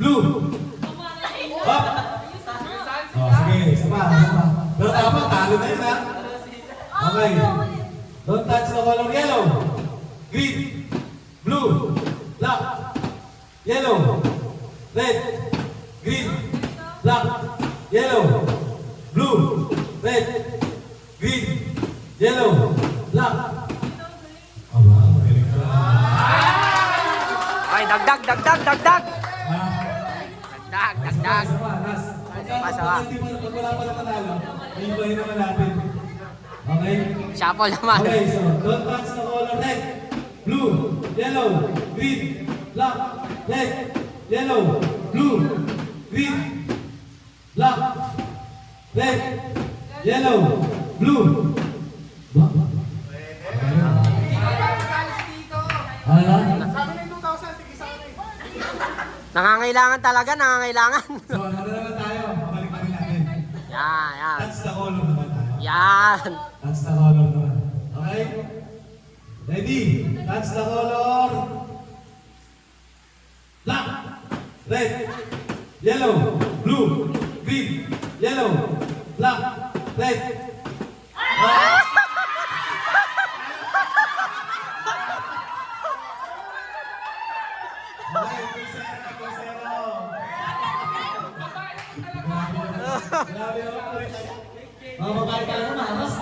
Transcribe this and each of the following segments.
Blue. Up. Oh, sige, isa pa. Pero tama, talo na yun ha. Okay. Don't touch the color yellow. Green. Blue. Black. Yellow. Red. Green. Black. Yellow. Blue. Red. Green. Yellow. Black. Aba, magaling ka. Ay, dagdag. Dagdag. Isa pa, last. Pag wala pa naman talo, iibahin naman natin. Okay? Shuffle naman. Okay, so don't touch the color red, blue, yellow, green, black, red, yellow, blue, green, black, red, yellow, blue. Ano? Nangangailangan talaga, nangangailangan. So, ano naman tayo? Mabalik pa rin natin. Yan. Touch the color naman tayo. Yan. Touch the color naman. Okay? Ready? Touch the color. Black, red, yellow, blue, green, yellow, black, red. Okay, 2-0. Grabe naman. Mga babae ka lang mamas.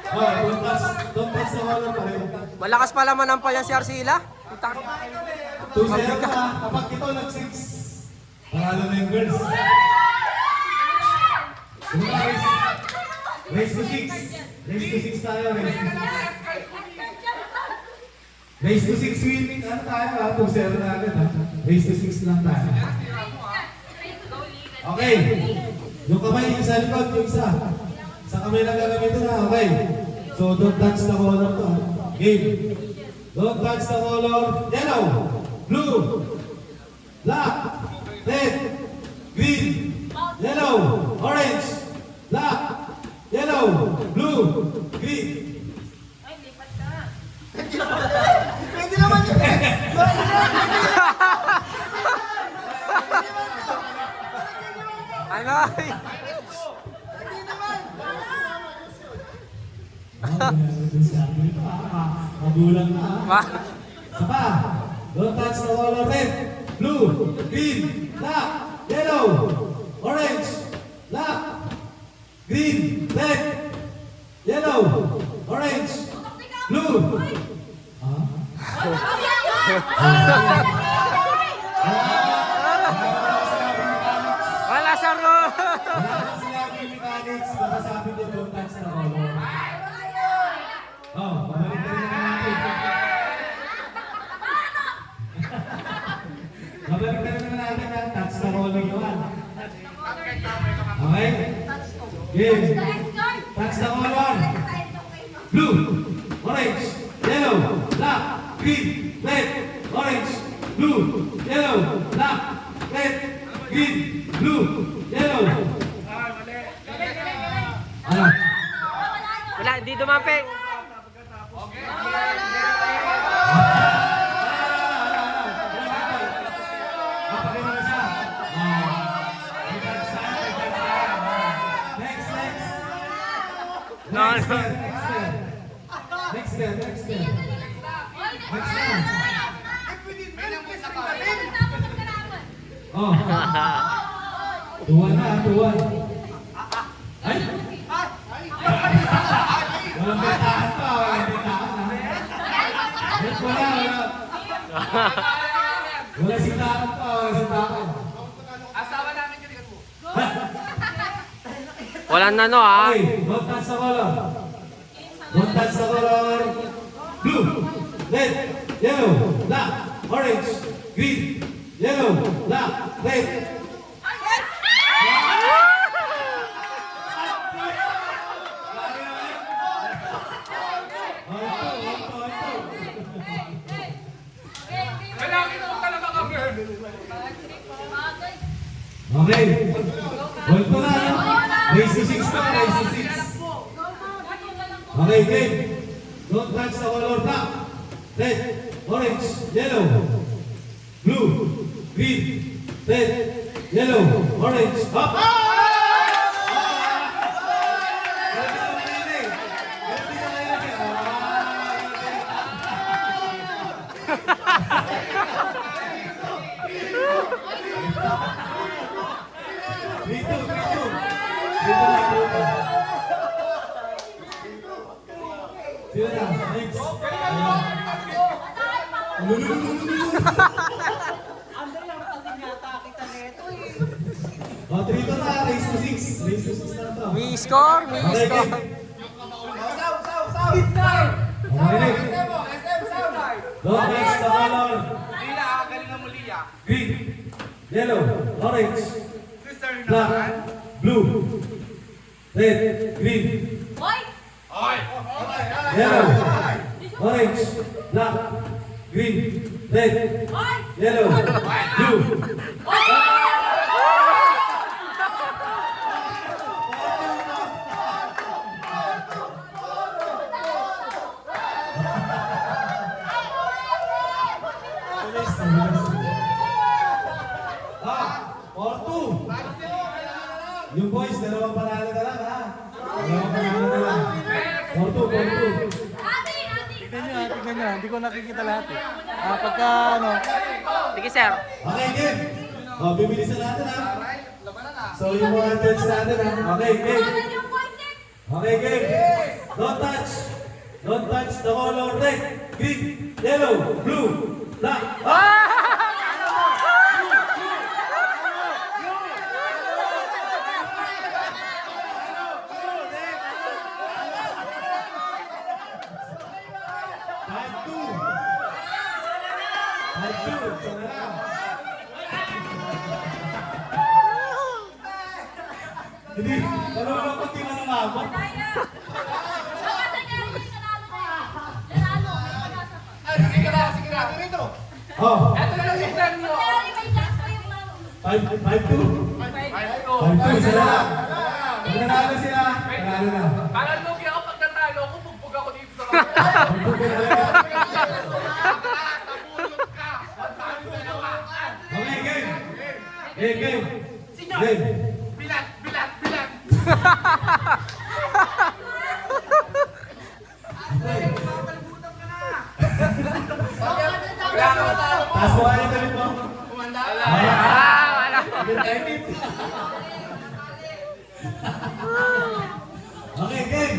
Oh, don't touch the color pa rin. Malakas pala manampal yan si Arcila. 2-0 na. Kapag ito nag-6, panalo na yung girls. Race to 6. Race to 6 tayo. Race to 6 winning. Ano tayo ha? 2-0 na agad ha? Race to 6 lang tayo. Okay. Yung kamay yung sa likod, yung isa. Sa kamay lang gagamitin na. Okay. So don't touch the color to. Game. Don't touch the color. Yellow, blue, black, red, green, yellow, orange, black, yellow, blue, green. Pwede naman yun eh. Ano? Magulang na. Ma. Sapa. Don't touch the color red, blue, green, black, yellow, orange, black, green, red, yellow, orange, blue. Wala sa ro. Sinabi mechanics, baka sabi niyo don't touch the color. Oh, babalik na rin naman natin. Babalik na rin naman natin na touch the color naman. Okay? Game. Touch the color. Blue, orange, yellow, black, green, red, orange, blue, yellow, black, red, green, blue, yellow. Ano? Wala, hindi dumampi. Next year. Oh. Tuwan na, tuwan. Ay? Walang betahan pa, walang betahan ha. Wala. Wala sintahan pa, wala sintahan. Asawa namin yun, ikat mo. Walang nano ha. Okay, don't touch the color. Don't touch the color. Blue, red, yellow, black, orange, green, yellow, black, red. Okay. Ball po na. Race to 6 pa. Race to 6. Okay, game. Don't touch the color black, red, orange, yellow, blue, green, red, yellow, orange, up! Oh, 3 to na, race to 6. Race to 6 na to. May score, may Okay, score. game. Sound! Okay, next. Don't mix the color. Lila, galing na mo, Lia. Green, yellow, orange, Sister black, naman. blue, red, green, Oy! yellow, orange, black, green, red, yellow, blue. Ah, 4-2. Yung boys, dalawang panalo na lang, ha? Dalawang panalo na lang. 4-2, 4-2. Tignan nyo, hindi ko nakikita lahat eh. Pagka ano, Sige, sir. Okay, game. Oh, bibilisan natin, ha? So, yung mga judge natin, ha? Okay, game. Okay, game. Don't touch. Don't touch the color red, green, yellow, blue, black. Ah! Hindi, nalulungkot yung ano mama. Sige na. Dito. Oh, Ito na lang yung plan nyo. 5-2. 5-2, isa na lang. Pag nanalo sila, nanalo na. Para lugi ako pag natalo ko, bugbog ako dito sa kamay. Sabulot ka. Matalo na naman. Okay, game. Game. Game. Bilat. Taas mo kayo talit mo. Wala. Okay, game.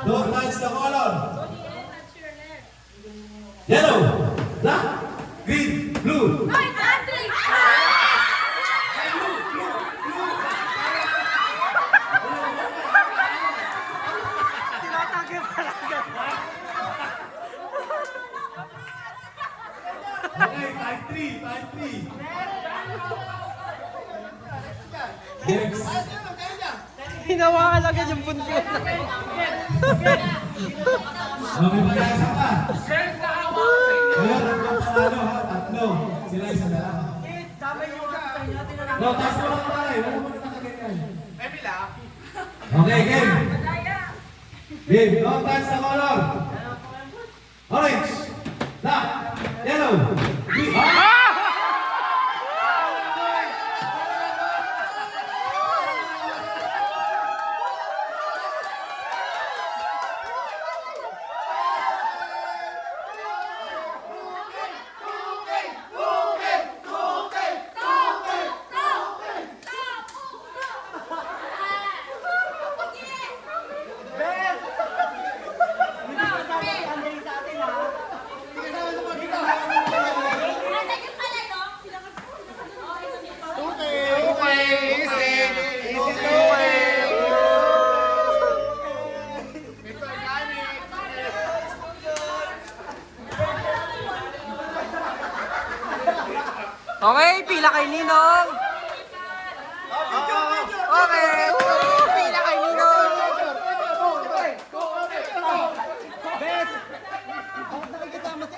Don't touch the color. Yellow, black, green, blue. Tinatagay pala. Okay, 5-3. Next. Hinawakan agad yung buntot. May pag-asa pa. Girls na hawak sa inyo. Ngayon, tatlong panalo, ha? Tatlo. Sila isa na lang. No, taas mo lang tayo. Wala mo na nakaganyan. Emila. Okay, game. Game. Don't touch the color. Orange, black, yellow, green. Okay, pila kay Ninong. Okay.